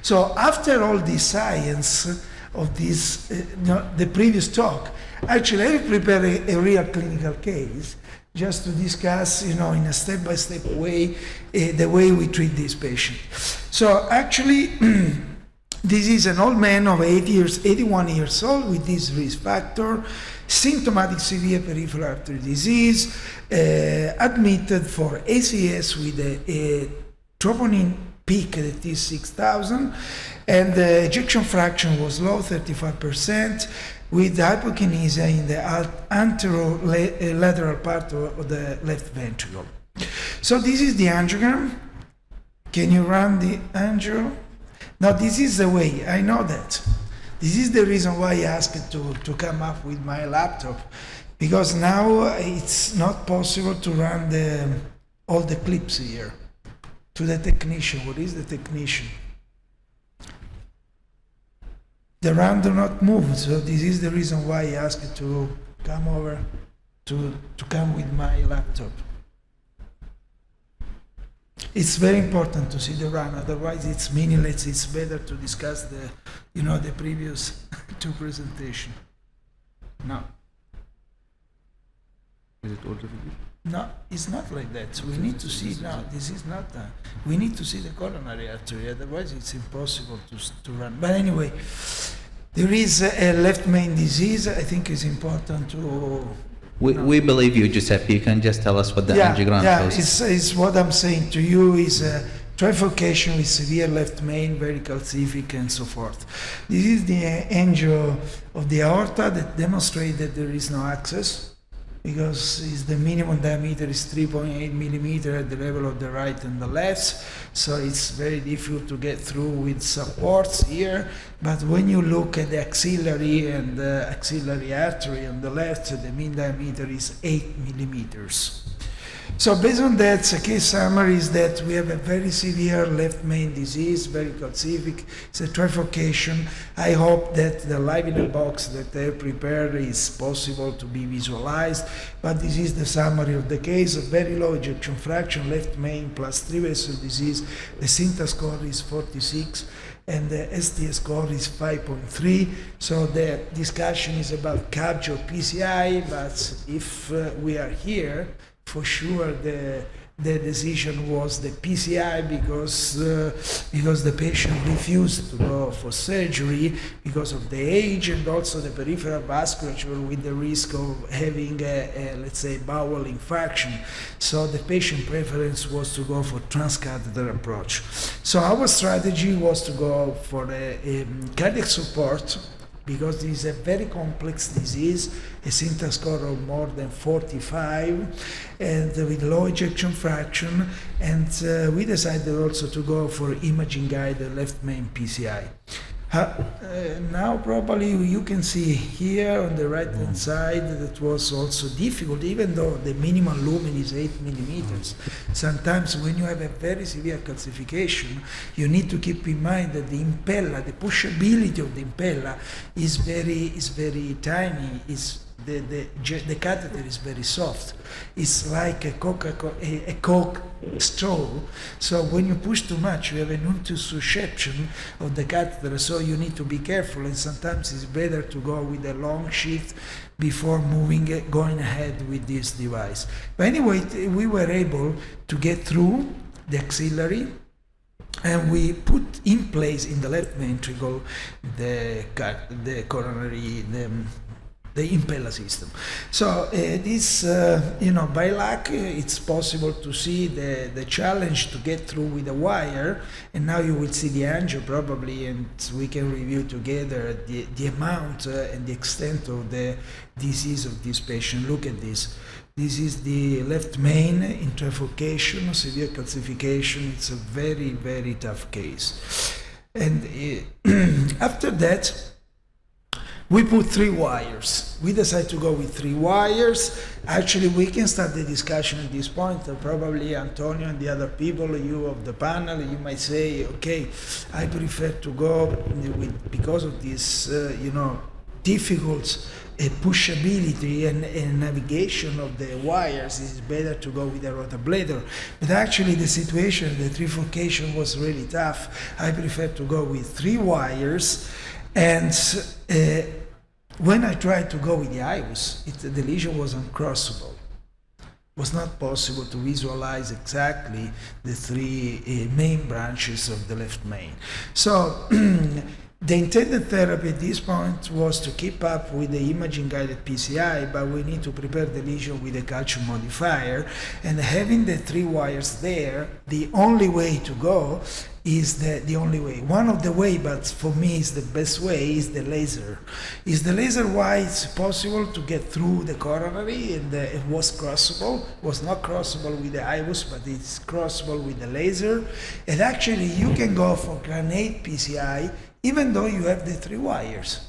So after all this science of this, the previous talk, actually I prepared a real clinical case just to discuss, in a step-by-step way, the way we treat this patient. So actually, this is an old man of 81 years old with this risk factor, symptomatic severe peripheral artery disease, admitted for ACS with a troponin peak that is 6,000, and the ejection fraction was low, 35%, with hypokinesia in the anterolateral part of the left ventricle. So this is the angiogram. Can you run the angio? Now this is the way, I know that. This is the reason why I asked to come up with my laptop, because now it's not possible to run all the clips here. To the technician, what is the technician? The RAM do not move, so this is the reason why I asked to come over, to come with my laptop. It's very important to see the run, otherwise it's meaningless. It's better to discuss the previous two presentations. No. Is it all the video? No, it's not like that. We need to see now. This is not. We need to see the coronary artery. Otherwise, it's impossible to run. But anyway, there is a left main disease. I think it's important to. We believe you, Giuseppe. You can just tell us what the angiogram shows. Yeah, it's what I'm saying to you is trifurcation with severe left main, very calcific, and so forth. This is the angio of the aorta that demonstrates that there is no access, because the minimum diameter is 3.8 millimeter at the level of the right and the left, so it's very difficult to get through with supports here. But when you look at the axillary and the axillary artery on the left, the mean diameter is 8 millimeters. So based on that, the case summary is that we have a very severe left main disease, very calcific. It's a trifurcation. I hope that the live in a box that they prepared is possible to be visualized, but this is the summary of the case. A very low ejection fraction, left main plus 3 vessel disease. The SINTA score is 46 and the STS score is 5.3. So the discussion is about CABG or PCI, but if we are here, for sure, the decision was the PCI because the patient refused to go for surgery because of the age and also the peripheral vasculature with the risk of having let's say, bowel infarction. So the patient preference was to go for transcatheter approach. So our strategy was to go for a cardiac support, because this is a very complex disease, a SINTA score of more than 45, and with low ejection fraction, and we decided also to go for imaging guided left main PCI. Now probably you can see here on the right hand side that was also difficult, even though the minimum lumen is 8 millimeters. Sometimes when you have a very severe calcification, you need to keep in mind that the impella, the pushability of the impella is very tiny. The catheter is very soft. It's like a Coke straw. So when you push too much, you have an intussusception of the catheter. So you need to be careful, and sometimes it's better to go with a long sheath before going ahead with this device. But anyway, we were able to get through the axillary, and we put in place in the left ventricle the coronary, the impella system. So this, by luck, it's possible to see the challenge to get through with a wire, and now you will see the angio probably, and we can review together the amount and the extent of the disease of this patient. Look at this. This is the left main in trifurcation, severe calcification. It's a very, very tough case. And after that, we put 3 wires. We decided to go with 3 wires. Actually, we can start the discussion at this point. Probably Antonio and the other people, you of the panel, you might say, okay, I prefer to go with, because of this, difficult pushability and navigation of the wires, it's better to go with a rotablader. But actually the situation, the trifurcation was really tough. I prefer to go with 3 wires, and when I tried to go with the IWUS, the lesion was uncrossable. It was not possible to visualize exactly the 3 main branches of the left main. So the intended therapy at this point was to keep up with the imaging-guided PCI, but we need to prepare the lesion with a calcium modifier. And having the 3 wires there, the only way to go is the only way. One of the way, but for me is the best way, is the laser. Is the laser why it's possible to get through the coronary, and it was crossable. It was not crossable with the IWUS, but it's crossable with the laser. And actually you can go for granate PCI even though you have the 3 wires.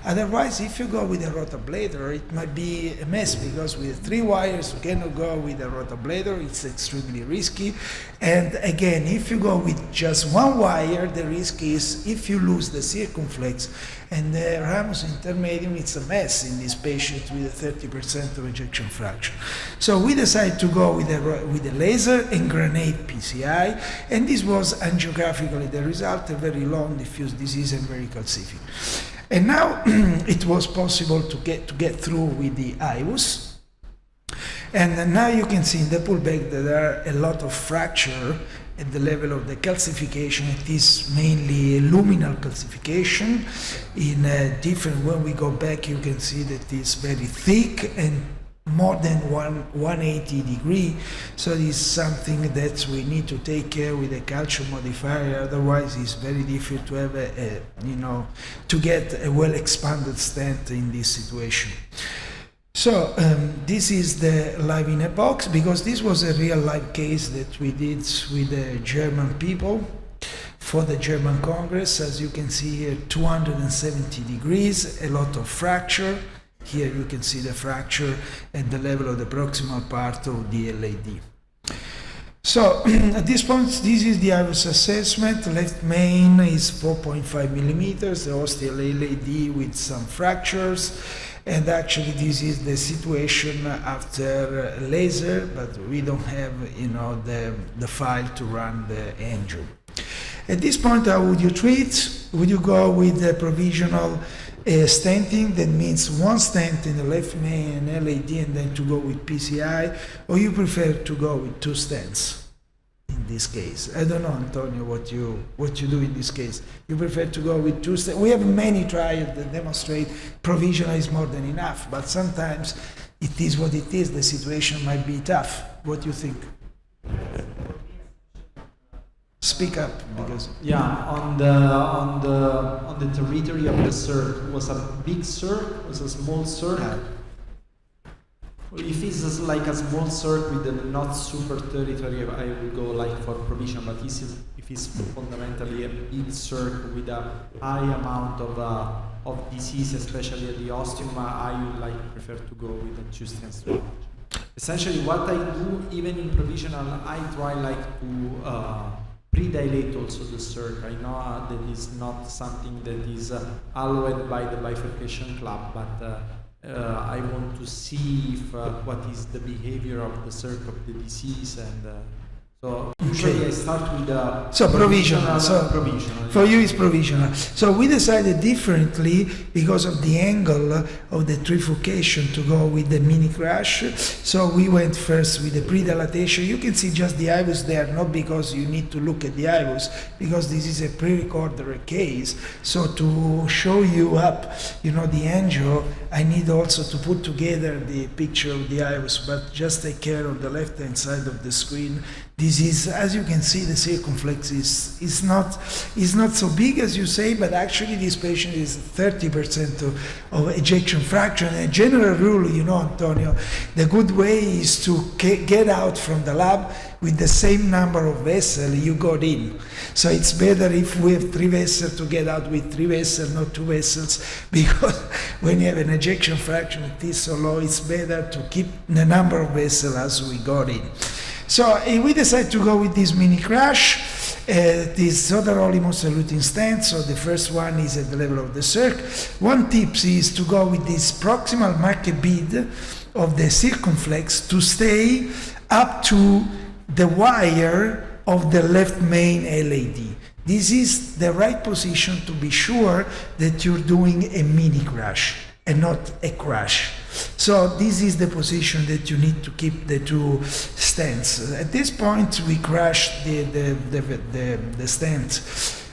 Otherwise, if you go with a rotablader, it might be a mess, because with 3 wires you cannot go with a rotablader, it's extremely risky. And again, if you go with just 1 wire, the risk is if you lose the circumflex and the ramus intermedium, it's a mess in this patient with a 30% of ejection fraction. So we decided to go with a laser and granate PCI, and this was angiographically the result, a very long diffuse disease and very calcific. And now it was possible to get through with the IWUS. And now you can see in the pullback that there are a lot of fracture at the level of the calcification. It is mainly luminal calcification. When we go back, you can see that it's very thick and more than 180 degree. So this is something that we need to take care with a calcium modifier. Otherwise, it's very difficult to have to get a well expanded stent in this situation. So this is the live in a box, because this was a real life case that we did with the German people for the German Congress. As you can see here, 270 degrees, a lot of fracture. Here you can see the fracture at the level of the proximal part of the LAD. So at this point, this is the IWUS assessment. Left main is 4.5 millimeters, the ostial LAD with some fractures. And actually this is the situation after laser, but we don't have the file to run the angio. At this point, how would you treat? Would you go with the provisional stenting? That means 1 stent in the left main and LAD, and then to go with PCI, or you prefer to go with 2 stents in this case? I don't know, Antonio, what you do in this case. You prefer to go with 2 stents? We have many trials that demonstrate provisional is more than enough, but sometimes it is what it is. The situation might be tough. What do you think? Speak up, because on the territory of the circ, was a big circ, was a small circ. If it's like a small circ with a not super territory, I will go like for provision. But if it's fundamentally a big circ with a high amount of disease, especially at the ostium, I would prefer to go with a 2 stents strategy. Essentially, what I do, even in provisional, I try to pre-dilate also the circ. I know that is not something that is allowed by the Bifurcation Club, but I want to see what is the behavior of the circ of the disease, and so usually I start with provisional. Provisional. For you, it's provisional. So we decided differently because of the angle of the trifurcation to go with the mini crash. So we went first with the pre-dilatation. You can see just the IWUS there, not because you need to look at the IWUS, because this is a pre-recorder case. So to show you up, the angio, I need also to put together the picture of the IWUS, but just take care of the left-hand side of the screen. This is, as you can see, the circumflex is not so big as you say, but actually this patient is 30% of ejection fraction. And a general rule, Antonio, the good way is to get out from the lab with the same number of vessels you got in. So it's better if we have 3 vessels to get out with 3 vessels, not 2 vessels, because when you have an ejection fraction that is so low, it's better to keep the number of vessels as we got in. So we decided to go with this mini crash, This Sotaroli monosaluting stent, so the first one is at the level of the circ. One tip is to go with this proximal market bead of the circumflex to stay up to the wire of the left main LAD. This is the right position to be sure that you're doing a mini crash and not a crash. So this is the position that you need to keep the two stents. At this point, we crashed the stent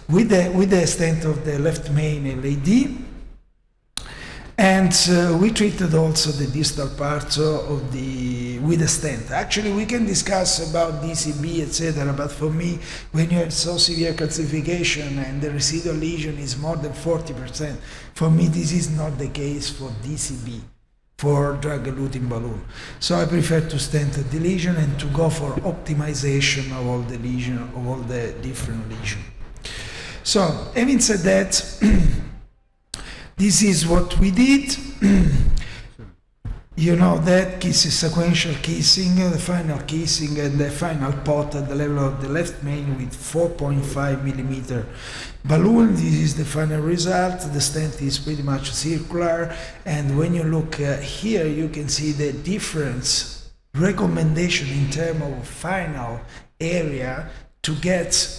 with the stent of the left main LAD, and we treated also the distal part with the stent. Actually, we can discuss about DCB, etc. But for me, when you have so severe calcification and the residual lesion is more than 40%, for me this is not the case for DCB, for drug-eluting balloon. So I prefer to stent the lesion and to go for optimization of all the lesion, of all the different lesions. So having said that, this is what we did. You know that kiss is sequential kissing, the final kissing and the final pot at the level of the left main with 4.5 millimeter balloon. This is the final result. The stent is pretty much circular, and when you look here, you can see the difference recommendation in terms of final area to get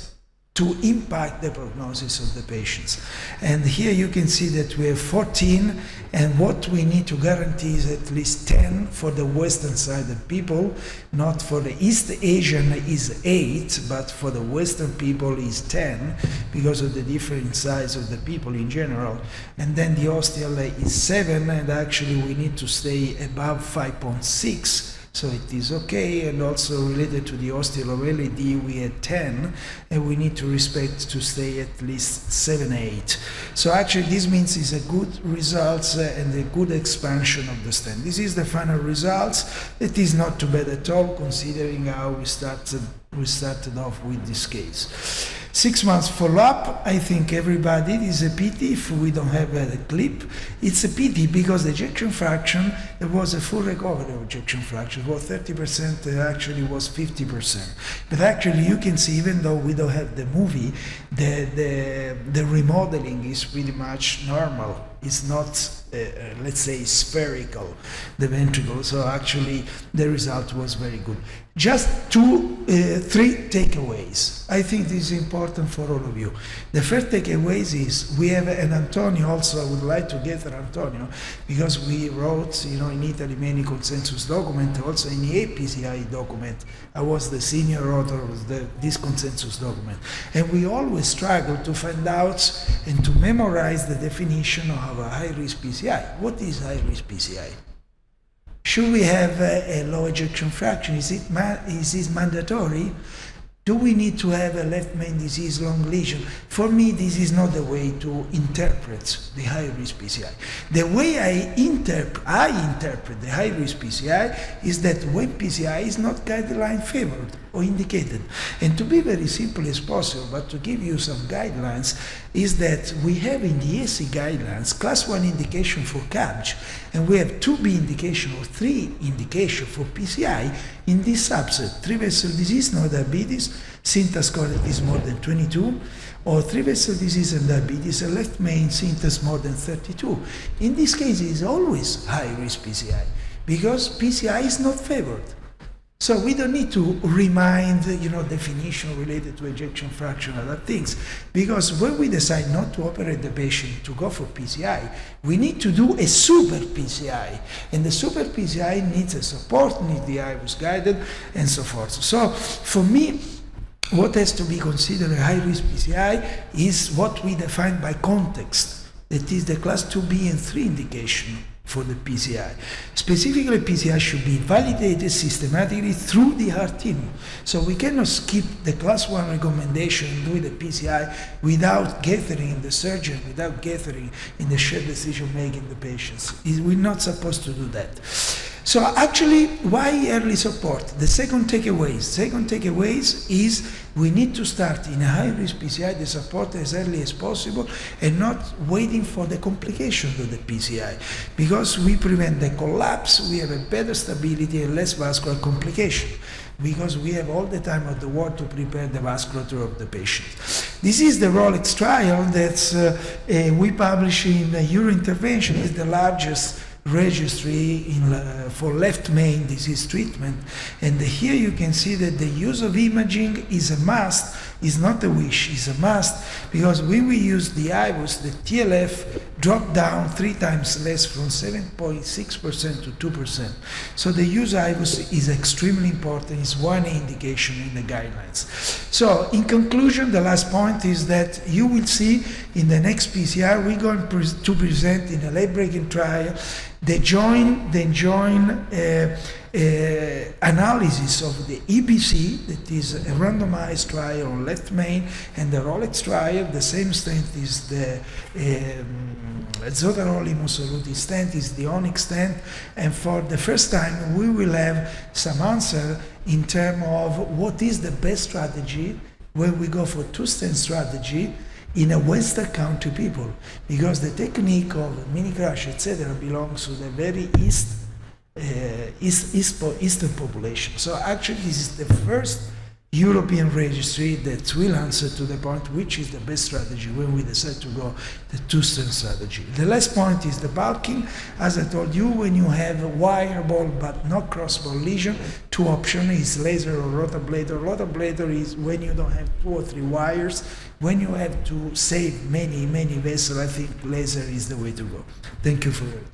to impact the prognosis of the patients. And here you can see that we have 14, and what we need to guarantee is at least 10 for the western side of people. Not for the East Asian is 8, but for the western people is 10 because of the different size of the people in general. And then the ostial is 7, and actually we need to stay above 5.6. So it is okay, and also related to the ostial of LAD, we had 10, and we need to respect to stay at least 7, 8. So actually this means it's a good results and a good expansion of the stent. This is the final results. It is not too bad at all, considering how we started off with this case. 6 months follow-up, I think everybody, it is a pity if we don't have a clip. It's a pity because the ejection fraction, there was a full recovery of ejection fraction. Well, 30% actually was 50%. But actually you can see, even though we don't have the movie, the remodeling is pretty much normal. It's not, let's say, spherical, the ventricle. So actually the result was very good. Just 3 takeaways. I think this is important for all of you. The first takeaways is we have an Antonio also. I would like to get an Antonio because we wrote, in Italy many consensus document, also in the PCI document. I was the senior author of this consensus document. And we always struggle to find out and to memorize the definition of a high-risk PCI. What is high-risk PCI? Should we have a low ejection fraction? Is this mandatory? Do we need to have a left main disease long lesion? For me, this is not the way to interpret the high-risk PCI. The way I interpret the high-risk PCI is that when PCI is not guideline favored or indicated. And to be very simple as possible, but to give you some guidelines, is that we have in the ESC guidelines class 1 indication for CABG, and we have 2B indication or 3 indication for PCI in this subset: 3-vessel disease, no diabetes, symptom score is more than 22, or 3-vessel disease and diabetes, and left main symptoms more than 32. In this case, it is always high-risk PCI, because PCI is not favored. So we don't need to remind, definition related to ejection fraction and other things, because when we decide not to operate the patient to go for PCI, we need to do a super PCI, and the super PCI needs a support, needs the IRIS guided, and so forth. So for me, what has to be considered a high-risk PCI is what we define by context. That is the class 2B and 3 indication for the PCI. Specifically, PCI should be validated systematically through the heart team. So we cannot skip the class 1 recommendation and do the PCI without gathering in the surgeon, without gathering in the shared decision making the patients. We're not supposed to do that. So actually, why early support? The second takeaways is we need to start in a high-risk PCI the support as early as possible and not waiting for the complications of the PCI, because we prevent the collapse, we have a better stability and less vascular complication. because we have all the time of the world to prepare the vasculature of the patient. This is the Rolex trial that we publish in Eurointervention. It's the largest registry for left main disease treatment, and here you can see that the use of imaging is a must, is not a wish, is a must, because when we use the IVUS, the TLF dropped down 3 times less, from 7.6% to 2%. So the use of IVUS is extremely important, is one indication in the guidelines. So in conclusion, the last point is that you will see in the next PCR we're going to present in a late-breaking trial the joint analysis of the EBC, that is a randomized trial on left main, and the Rolex trial. The same stent is the Zotarol Mussolini stent, is the Onyx stent, and for the first time we will have some answer in terms of what is the best strategy when we go for 2-stent strategy in a Western country people, because the technique of mini crash, etc., belongs to the very eastern population. So actually this is the first European registry that will answer to the point which is the best strategy when we decide to go the 2-stent strategy. The last point is the bulking. As I told you, when you have a wireable but not crossable lesion, 2 options is laser or rotablator. Rotablator is when you don't have 2 or 3 wires. When you have to save many vessels, I think laser is the way to go. Thank you for it.